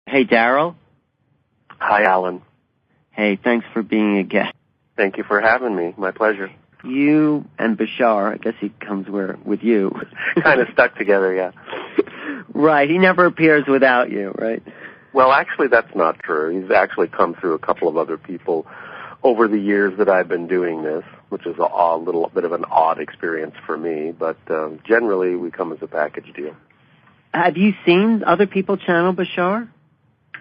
Hey, Darryl. Hi, Alan. Hey, thanks for being a guest. Thank you for having me. My pleasure. You and Bashar, I guess he comes with you. Kind of stuck together, yeah. Right, he never appears without you, right? Well, actually, that's not true. He's actually come through a couple of other people over the years that I've been doing this, which is a little bit of an odd experience for me, but generally we come as a package deal. Have you seen other people channel Bashar?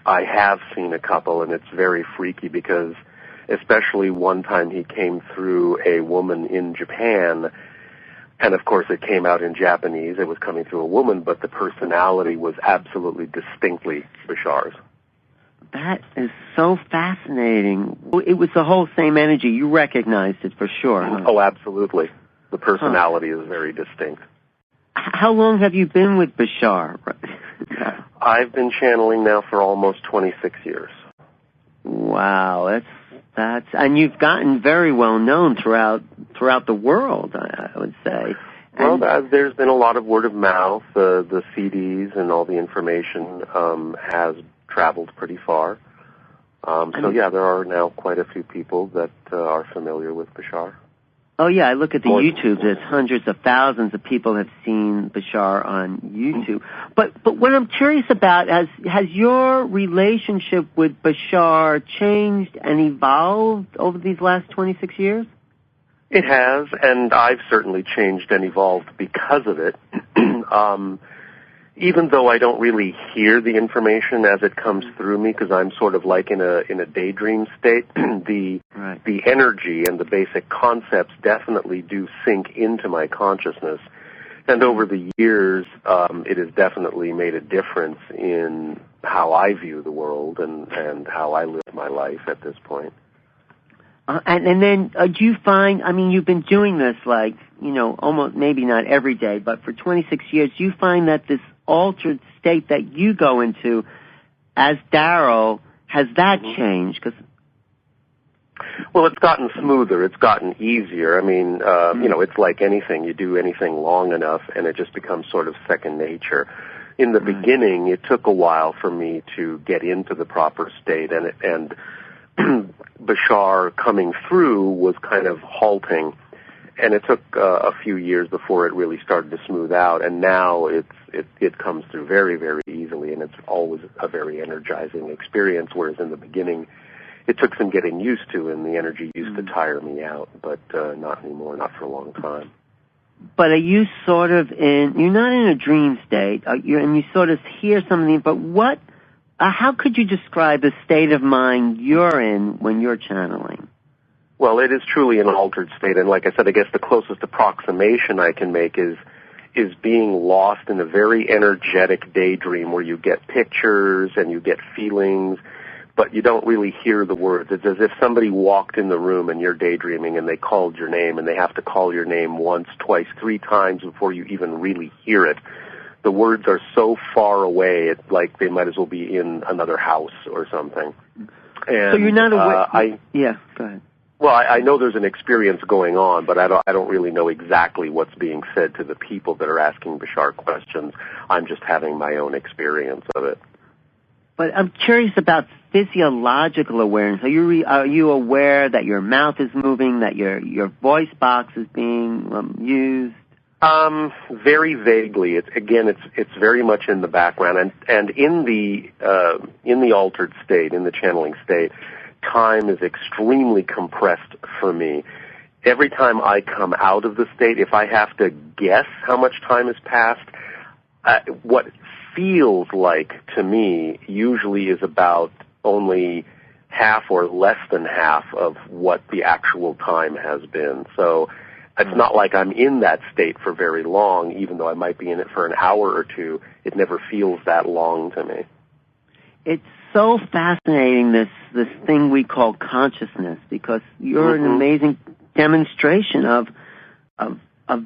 I have seen a couple, and it's very freaky because especially one time he came through a woman in Japan, and of course it came out in Japanese. It was coming through a woman, but the personality was absolutely distinctly Bashar's. That is so fascinating. It was the whole same energy. You recognized it for sure. Huh? Oh, absolutely. The personality is very distinct. How long have you been with Bashar? I've been channeling now for almost 26 years. Wow, that's and you've gotten very well known throughout the world, I would say. Well, there's been a lot of word of mouth. The CDs and all the information has traveled pretty far. So yeah, there are now quite a few people that are familiar with Bashar. Oh yeah, I look at the YouTube. There's hundreds of thousands of people have seen Bashar on YouTube. But what I'm curious about has your relationship with Bashar changed and evolved over these last 26 years? It has, and I've certainly changed and evolved because of it. Even though I don't really hear the information as it comes through me, because I'm sort of like in a daydream state, the energy and the basic concepts definitely do sink into my consciousness. And over the years, it has definitely made a difference in how I view the world and how I live my life at this point. And then do you find, I mean, you've been doing this almost maybe not every day, but for 26 years, do you find that this altered state that you go into as Darryl, has that changed? Well, it's gotten smoother. It's gotten easier. I mean, it's like anything. You do anything long enough, and it just becomes sort of second nature. In the beginning, it took a while for me to get into the proper state, and Bashar coming through was kind of halting, and it took a few years before it really started to smooth out, and now it comes through very, very easily, and it's always a very energizing experience, whereas in the beginning it took some getting used to, and the energy used to tire me out, but not anymore, not for a long time. But are you sort of you're not in a dream state, and you sort of hear something, but how could you describe the state of mind you're in when you're channeling? Well, it is truly an altered state, and like I said, I guess the closest approximation I can make is being lost in a very energetic daydream where you get pictures and you get feelings, but you don't really hear the words. It's as if somebody walked in the room and you're daydreaming and they called your name, and they have to call your name once, twice, 3 times before you even really hear it. The words are so far away, it's like they might as well be in another house or something. And, so you're not aware. Yeah, go ahead. Well, I know there's an experience going on, but I don't really know exactly what's being said to the people that are asking Bashar questions. I'm just having my own experience of it. But I'm curious about physiological awareness. Are you aware that your mouth is moving, that your voice box is being used? Very vaguely. It's very much in the background, and in the altered state, in the channeling state, time is extremely compressed for me. Every time I come out of the state, if I have to guess how much time has passed, what feels like to me usually is about only half or less than half of what the actual time has been. So it's not like I'm in that state for very long, even though I might be in it for an hour or two. It never feels that long to me. It's so fascinating, this thing we call consciousness, because you're an amazing demonstration of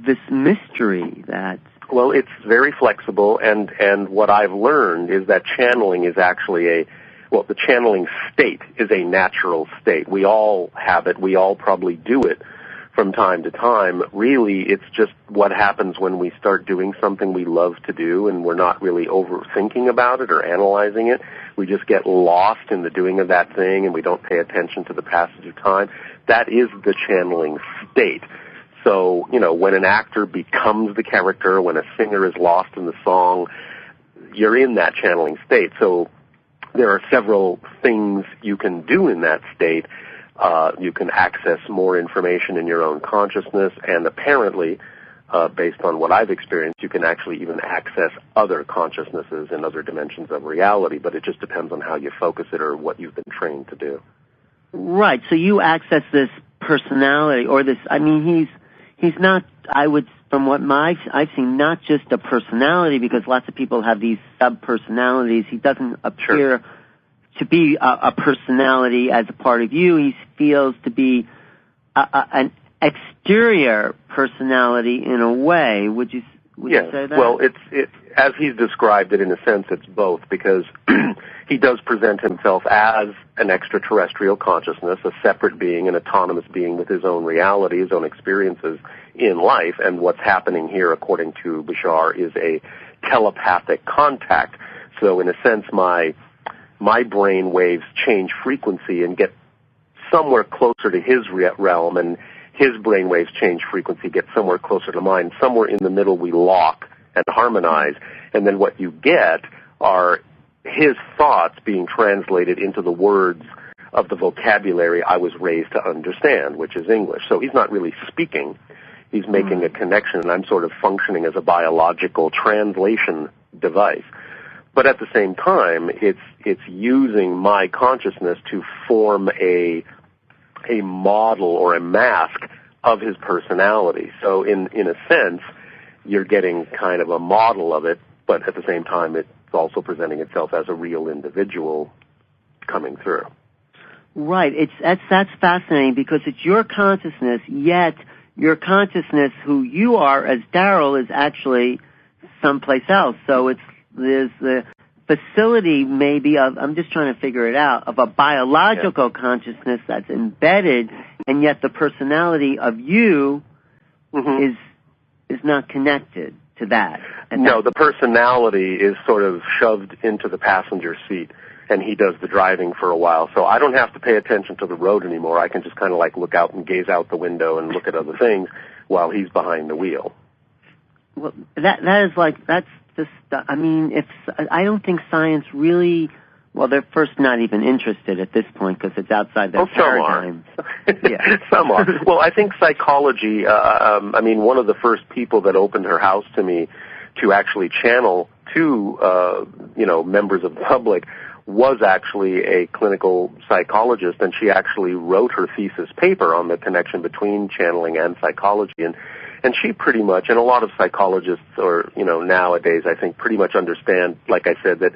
this mystery that... Well, it's very flexible, and what I've learned is that channeling is actually the channeling state is a natural state. We all have it. We all probably do it from time to time. Really, it's just what happens when we start doing something we love to do and we're not really overthinking about it or analyzing it. We just get lost in the doing of that thing and we don't pay attention to the passage of time. That is the channeling state. So, when an actor becomes the character, when a singer is lost in the song, you're in that channeling state. So there are several things you can do in that state. You can access more information in your own consciousness, and apparently, based on what I've experienced, you can actually even access other consciousnesses and other dimensions of reality, but it just depends on how you focus it or what you've been trained to do. Right, so you access this personality, or this, he's not, from what I've seen, not just a personality, because lots of people have these sub-personalities. He doesn't appear to be a personality as a part of you. He feels to be an exterior personality in a way. Would you say that? Well, it's as he's described it, in a sense, it's both, because he does present himself as an extraterrestrial consciousness, a separate being, an autonomous being with his own reality, his own experiences in life, and what's happening here, according to Bashar, is a telepathic contact. So in a sense, my brain waves change frequency and get somewhere closer to his realm, and his brain waves change frequency, get somewhere closer to mine. Somewhere in the middle we lock and harmonize, and then what you get are his thoughts being translated into the words of the vocabulary I was raised to understand, which is English. So he's not really speaking. He's making a connection, and I'm sort of functioning as a biological translation device. But at the same time, it's using my consciousness to form a model or a mask of his personality. So in a sense, you're getting kind of a model of it, but at the same time, it's also presenting itself as a real individual coming through. Right. That's fascinating, because it's your consciousness, yet your consciousness, who you are as Darryl, is actually someplace else. So there's the facility maybe of, I'm just trying to figure it out, of a biological consciousness that's embedded, and yet the personality of you is not connected to that. And no, the personality is sort of shoved into the passenger seat, and he does the driving for a while. So I don't have to pay attention to the road anymore. I can just kind of like look out and gaze out the window and look at other things while he's behind the wheel. Well, that's just, I don't think science really, well, they're first not even interested at this point because it's outside their paradigm. Some are. Well, I think psychology, one of the first people that opened her house to me to actually channel to, members of the public was actually a clinical psychologist, and she actually wrote her thesis paper on the connection between channeling and psychology. And she pretty much, and a lot of psychologists, or, nowadays, I think, pretty much understand, like I said, that,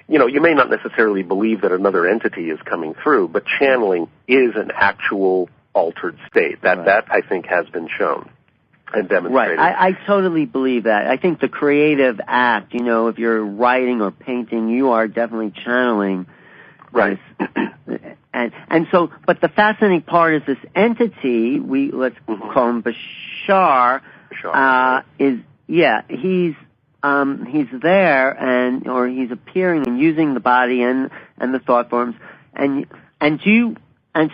you may not necessarily believe that another entity is coming through, but channeling is an actual altered state. That I think, has been shown and demonstrated. Right. I totally believe that. I think the creative act, if you're writing or painting, you are definitely channeling. Right. And so, but the fascinating part is this entity, let's call him Bashar, he's there, or he's appearing and using the body and the thought forms, and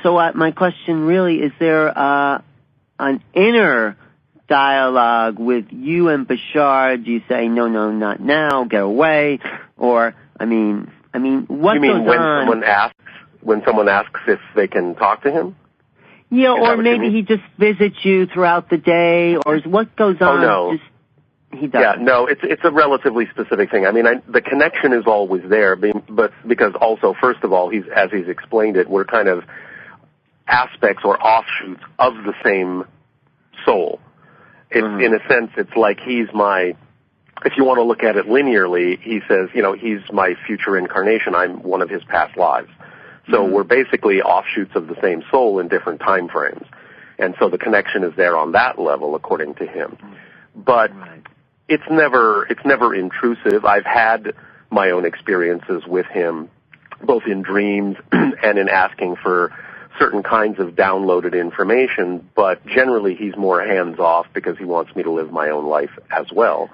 so my question really is: there an inner dialogue with you and Bashar? Do you say no, not now, get away, or what you mean goes on? When someone asks if they can talk to him? Yeah, or maybe he just visits you throughout the day, or what goes on? Oh, no. He does. Yeah, no, it's a relatively specific thing. The connection is always there, but because also, first of all, as he's explained it, we're kind of aspects or offshoots of the same soul. In a sense, it's like he's if you want to look at it linearly, he says, he's my future incarnation. I'm one of his past lives. So we're basically offshoots of the same soul in different time frames. And so the connection is there on that level, according to him. But it's never intrusive. I've had my own experiences with him, both in dreams and in asking for certain kinds of downloaded information, but generally he's more hands-off because he wants me to live my own life as well.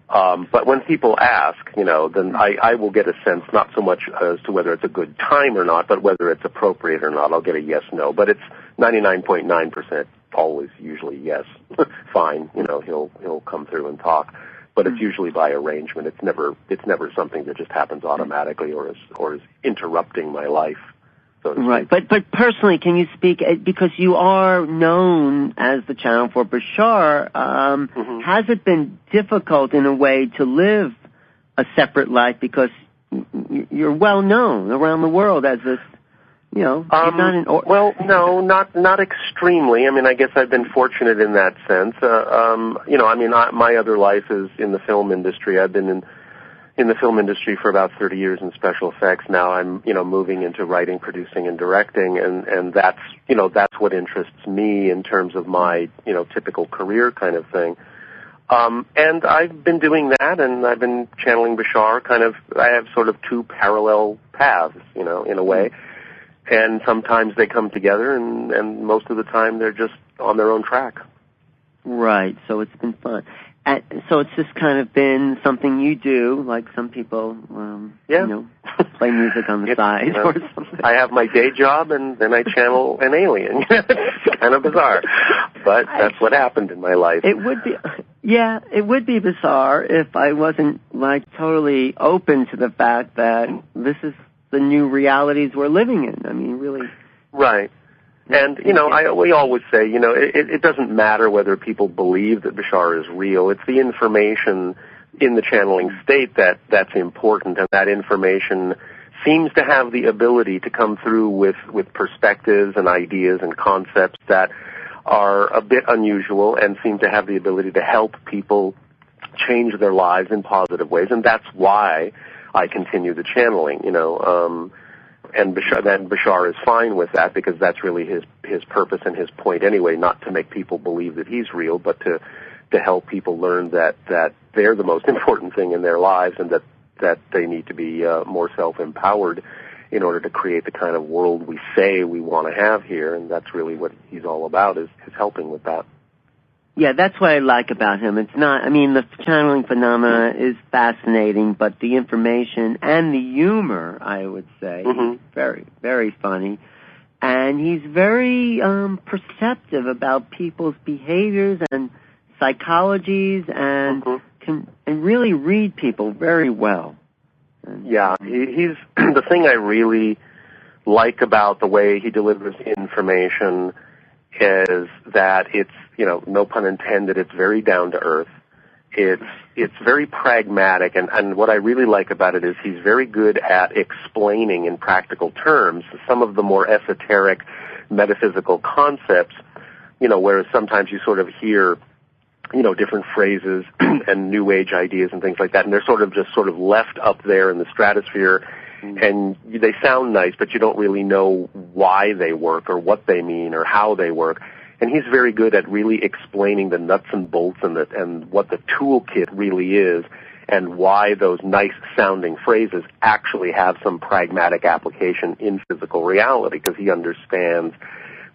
But when people ask, then I will get a sense not so much as to whether it's a good time or not, but whether it's appropriate or not. I'll get a yes, no. But it's 99.9% always usually yes. Fine, he'll come through and talk. But it's usually by arrangement. It's never something that just happens automatically or is interrupting my life. So right. But personally, can you speak, because you are known as the channel for Bashar, has it been difficult in a way to live a separate life because you're well known around the world as this, you're not well, no, not extremely. I mean, I guess I've been fortunate in that sense. My other life is in the film industry. I've been in the film industry for about 30 years in special effects. Now I'm, moving into writing, producing, and directing, and that's what interests me in terms of my, typical career kind of thing. And I've been doing that, and I've been channeling Bashar I have sort of two parallel paths, in a way. And sometimes they come together, and most of the time they're just on their own track. Right, so it's been fun. So it's just kind of been something you do, like some people, play music on the side or something. I have my day job, and then I channel an alien. It's kind of bizarre, but that's what happened in my life. It would be bizarre if I wasn't, totally open to the fact that this is the new realities we're living in. I mean, really. Right. And, we always say, it doesn't matter whether people believe that Bashar is real. It's the information in the channeling state that's important, and that information seems to have the ability to come through with perspectives and ideas and concepts that are a bit unusual and seem to have the ability to help people change their lives in positive ways, and that's why I continue the channeling, and Bashar is fine with that because that's really his purpose and his point anyway, not to make people believe that he's real, but to help people learn that they're the most important thing in their lives and that they need to be more self-empowered in order to create the kind of world we say we want to have here, and that's really what he's all about, is helping with that. Yeah, that's what I like about him. It's not, the channeling phenomena is fascinating, but the information and the humor, I would say, is very, very funny. And he's very perceptive about people's behaviors and psychologies and can really read people very well. Yeah, he's the thing I really like about the way he delivers information is that it's, no pun intended, it's very down to earth. It's very pragmatic, and what I really like about it is he's very good at explaining in practical terms some of the more esoteric metaphysical concepts, whereas sometimes you sort of hear, different phrases and new age ideas and things like that, and they're sort of left up there in the stratosphere, and they sound nice, but you don't really know why they work or what they mean or how they work. And he's very good at really explaining the nuts and bolts and what the toolkit really is and why those nice-sounding phrases actually have some pragmatic application in physical reality, because he understands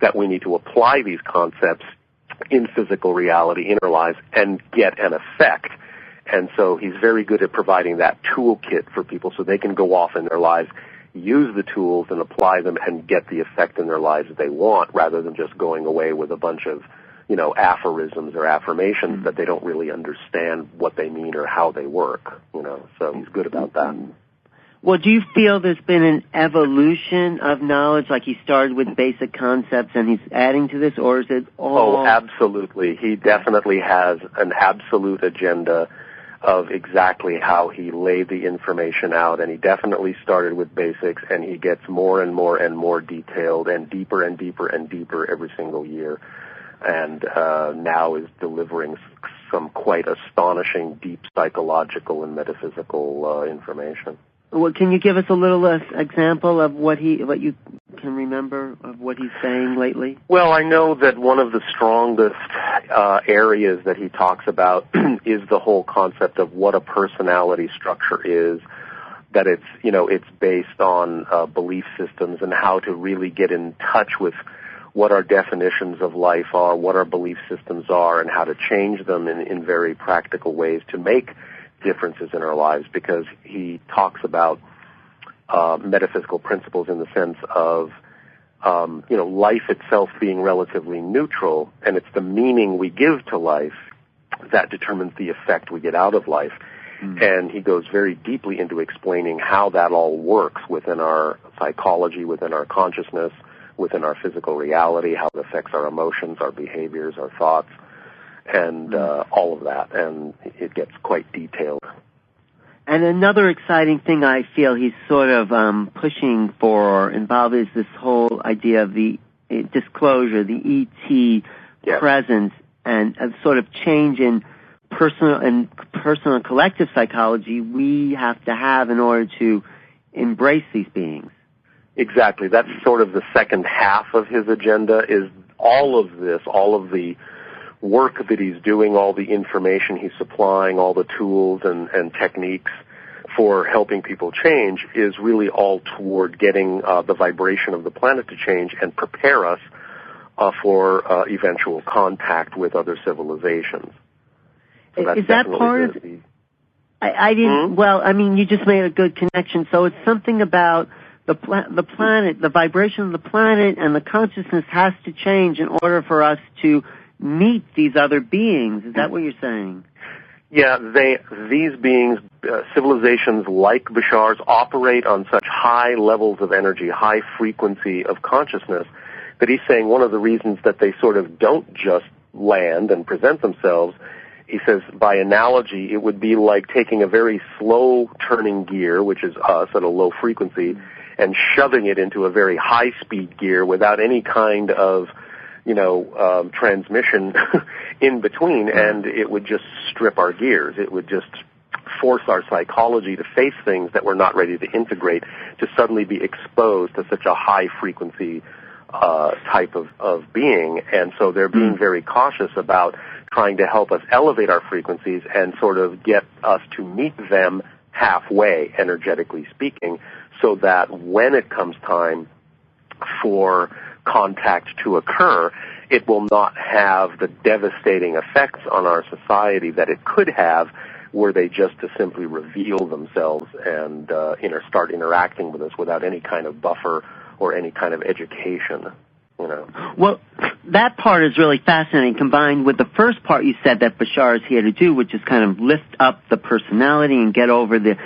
that we need to apply these concepts in physical reality, in our lives, and get an effect. And so he's very good at providing that toolkit for people so they can go off in their lives, use the tools and apply them and get the effect in their lives that they want, rather than just going away with a bunch of, aphorisms or affirmations that they don't really understand what they mean or how they work, so he's good about that. Well, do you feel there's been an evolution of knowledge, like he started with basic concepts and he's adding to this, or is it all... Oh, absolutely. He definitely has an absolute agenda of exactly how he laid the information out, and he definitely started with basics, and he gets more and more and more detailed and deeper and deeper and deeper every single year, and now is delivering some quite astonishing deep psychological and metaphysical information. Well, can you give us a little example of what you can remember of what he's saying lately? Well, I know that one of the strongest areas that he talks about is the whole concept of what a personality structure is, that it's based on belief systems and how to really get in touch with what our definitions of life are, what our belief systems are, and how to change them in very practical ways to make differences in our lives, because he talks about metaphysical principles in the sense of life itself being relatively neutral, and it's the meaning we give to life that determines the effect we get out of life. And he goes very deeply into explaining how that all works within our psychology, within our consciousness, within our physical reality, how it affects our emotions, our behaviors, our thoughts, and all of that. And it gets quite detailed. And another exciting thing I feel he's sort of pushing for or involved is this whole idea of the disclosure, the ET presence, and a sort of change in personal and collective psychology we have to have in order to embrace these beings. Exactly. That's sort of the second half of his agenda, is all of this, all of the work that he's doing, all the information he's supplying, all the tools and techniques for helping people change is really all toward getting the vibration of the planet to change and prepare us for eventual contact with other civilizations. So is that part of I didn't, well, I mean, you just made a good connection. So it's something about the planet, the vibration of the planet and the consciousness has to change in order for us to meet these other beings. Is that what you're saying? Yeah, these beings, civilizations like Bashar's, operate on such high levels of energy, high frequency of consciousness, that he's saying one of the reasons that they sort of don't just land and present themselves, he says, by analogy, it would be like taking a very slow turning gear, which is us at a low frequency, and shoving it into a very high speed gear without any kind of transmission in between, and it would just strip our gears. It would just force our psychology to face things that we're not ready to integrate, to suddenly be exposed to such a high frequency type of being. And so they're being very cautious about trying to help us elevate our frequencies and sort of get us to meet them halfway, energetically speaking, so that when it comes time for contact to occur, it will not have the devastating effects on our society that it could have were they just to simply reveal themselves and start interacting with us without any kind of buffer or any kind of education. Well, that part is really fascinating, combined with the first part you said that Bashar is here to do, which is kind of lift up the personality and get over the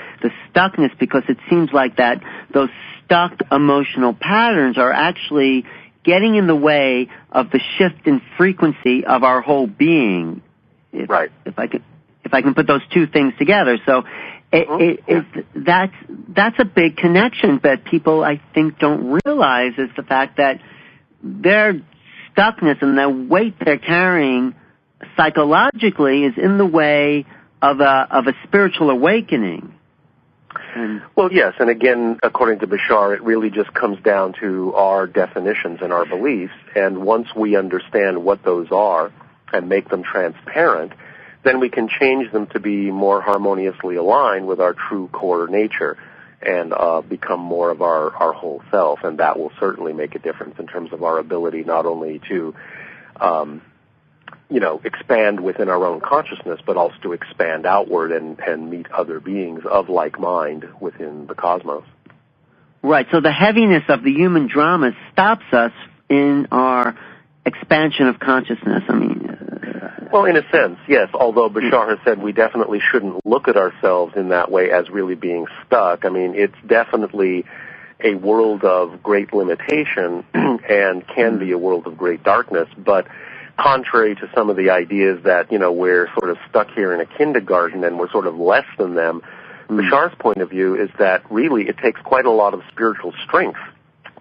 stuckness, because it seems like that those stuck emotional patterns are actually getting in the way of the shift in frequency of our whole being. Right. If I can put those two things together. So that's a big connection that people, I think, don't realize, is the fact that their stuckness and the weight they're carrying psychologically is in the way of a spiritual awakening. Well, yes, and again, according to Bashar, it really just comes down to our definitions and our beliefs, and once we understand what those are and make them transparent, then we can change them to be more harmoniously aligned with our true core nature and become more of our whole self, and that will certainly make a difference in terms of our ability not only to expand within our own consciousness, but also to expand outward and meet other beings of like mind within the cosmos. Right, so the heaviness of the human drama stops us in our expansion of consciousness. I mean... Well, in a sense, yes, although Bashar has said we definitely shouldn't look at ourselves in that way as really being stuck. I mean, it's definitely a world of great limitation and can be a world of great darkness, but contrary to some of the ideas that, we're sort of stuck here in a kindergarten and we're sort of less than them, Bashar's point of view is that really it takes quite a lot of spiritual strength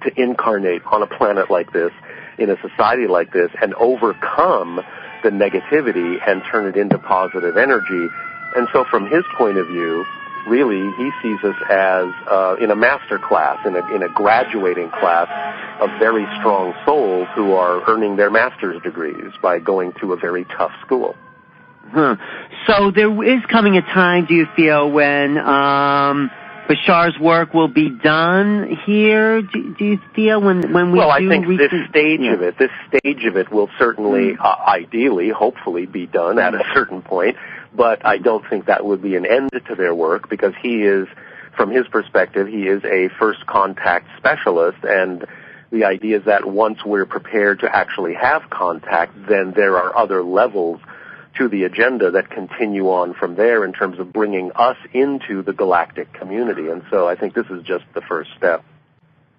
to incarnate on a planet like this, in a society like this, and overcome the negativity and turn it into positive energy. And so from his point of view, really, he sees us as in a master class, in a graduating class of very strong souls who are earning their master's degrees by going to a very tough school. So there is coming a time, do you feel, when Bashar's work will be done here? Do you feel when we Well, I do think reach this stage of it will certainly, ideally, hopefully, be done at a certain point. But I don't think that would be an end to their work, because he is, from his perspective, he is a first contact specialist, and the idea is that once we're prepared to actually have contact, then there are other levels to the agenda that continue on from there in terms of bringing us into the galactic community. And so I think this is just the first step.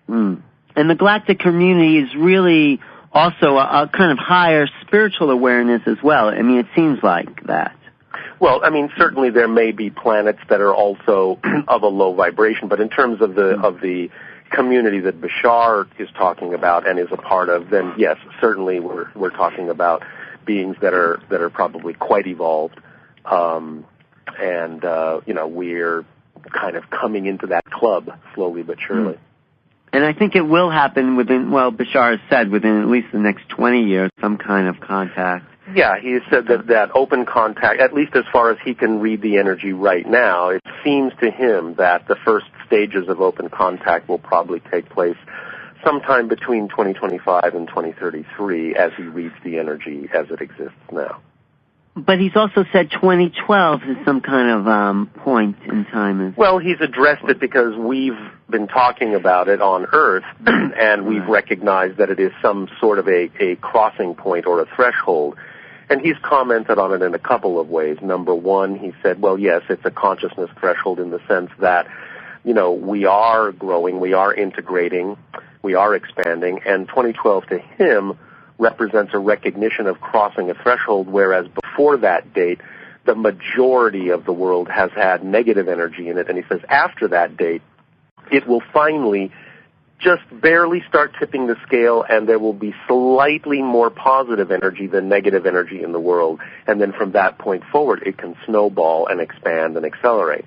And the galactic community is really also a kind of higher spiritual awareness as well. I mean, it seems like that. Well, I mean, certainly there may be planets that are also of a low vibration, but in terms of the community that Bashar is talking about and is a part of, then yes, certainly we're talking about beings that are probably quite evolved, and we're kind of coming into that club slowly but surely. And I think it will happen within, well, Bashar has said within at least the next 20 years, some kind of contact. Yeah, he has said that open contact, at least as far as he can read the energy right now, it seems to him that the first stages of open contact will probably take place sometime between 2025 and 2033 as he reads the energy as it exists now. But he's also said 2012 is some kind of point in time. Well, he's addressed it because we've been talking about it on Earth, and we've recognized that it is some sort of a crossing point or a threshold. And he's commented on it in a couple of ways. Number one, he said, well, yes, it's a consciousness threshold in the sense that, we are growing, we are integrating, we are expanding, and 2012 to him represents a recognition of crossing a threshold, whereas before that date, the majority of the world has had negative energy in it. And he says after that date, it will finally just barely start tipping the scale, and there will be slightly more positive energy than negative energy in the world. And then from that point forward, it can snowball and expand and accelerate.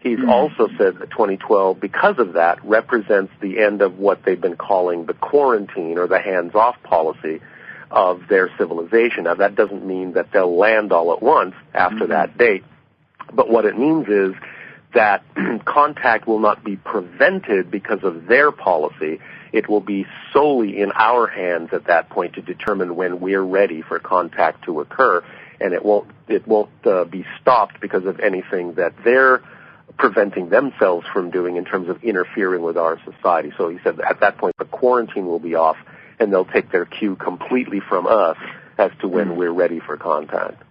He's also said that 2012, because of that, represents the end of what they've been calling the quarantine or the hands-off policy of their civilization. Now, that doesn't mean that they'll land all at once after that date, but what it means is that contact will not be prevented because of their policy. It will be solely in our hands at that point to determine when we're ready for contact to occur, and it won't be stopped because of anything that they're preventing themselves from doing in terms of interfering with our society. So he said that at that point the quarantine will be off, and they'll take their cue completely from us as to when we're ready for contact.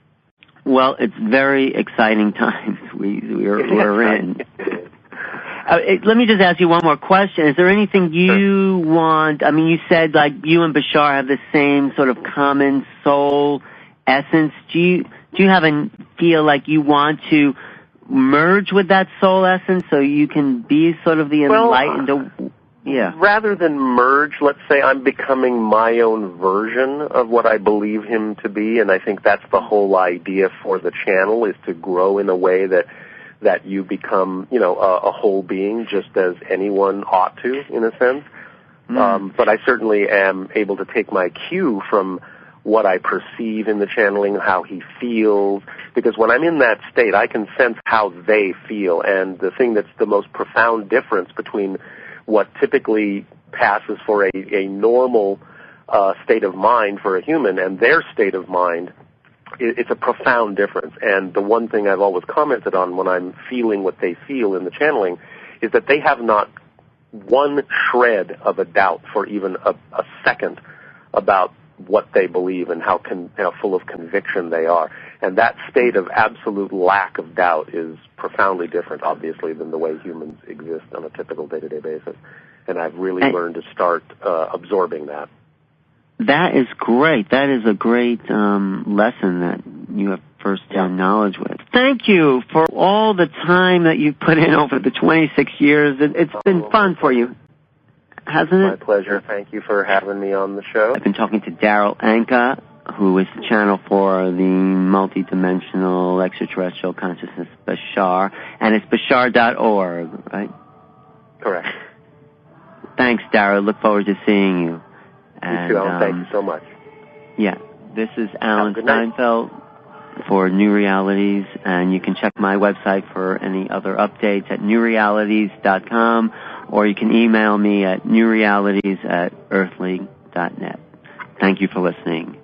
Well, it's very exciting times we're in. Let me just ask you one more question. Is there anything you want, I mean, you said like you and Bashar have the same sort of common soul essence. Do you feel like you want to merge with that soul essence so you can be sort of the enlightened? Rather than merge, let's say I'm becoming my own version of what I believe him to be, and I think that's the whole idea for the channel, is to grow in a way that you become, a whole being, just as anyone ought to, in a sense. But I certainly am able to take my cue from what I perceive in the channeling, how he feels, because when I'm in that state, I can sense how they feel, and the thing that's the most profound difference between what typically passes for a normal state of mind for a human and their state of mind, it's a profound difference. And the one thing I've always commented on when I'm feeling what they feel in the channeling is that they have not one shred of a doubt for even a second about what they believe and how full of conviction they are. And that state of absolute lack of doubt is profoundly different, obviously, than the way humans exist on a typical day-to-day basis. And I've really learned to start absorbing that. That is great. That is a great lesson that you have first-hand knowledge with. Thank you for all the time that you've put in over the 26 years. It's been fun for you, hasn't it? My pleasure. Thank you for having me on the show. I've been talking to Darryl Anka, who is the channel for the multidimensional extraterrestrial consciousness Bashar, and it's bashar.org, right? Correct. Thanks, Darryl. Look forward to seeing you. You too, Alan. Thank you so much. Yeah. This is Alan Steinfeld. for New Realities, and you can check my website for any other updates at NewRealities.com, or you can email me at newrealities@earthly.net. Thank you for listening.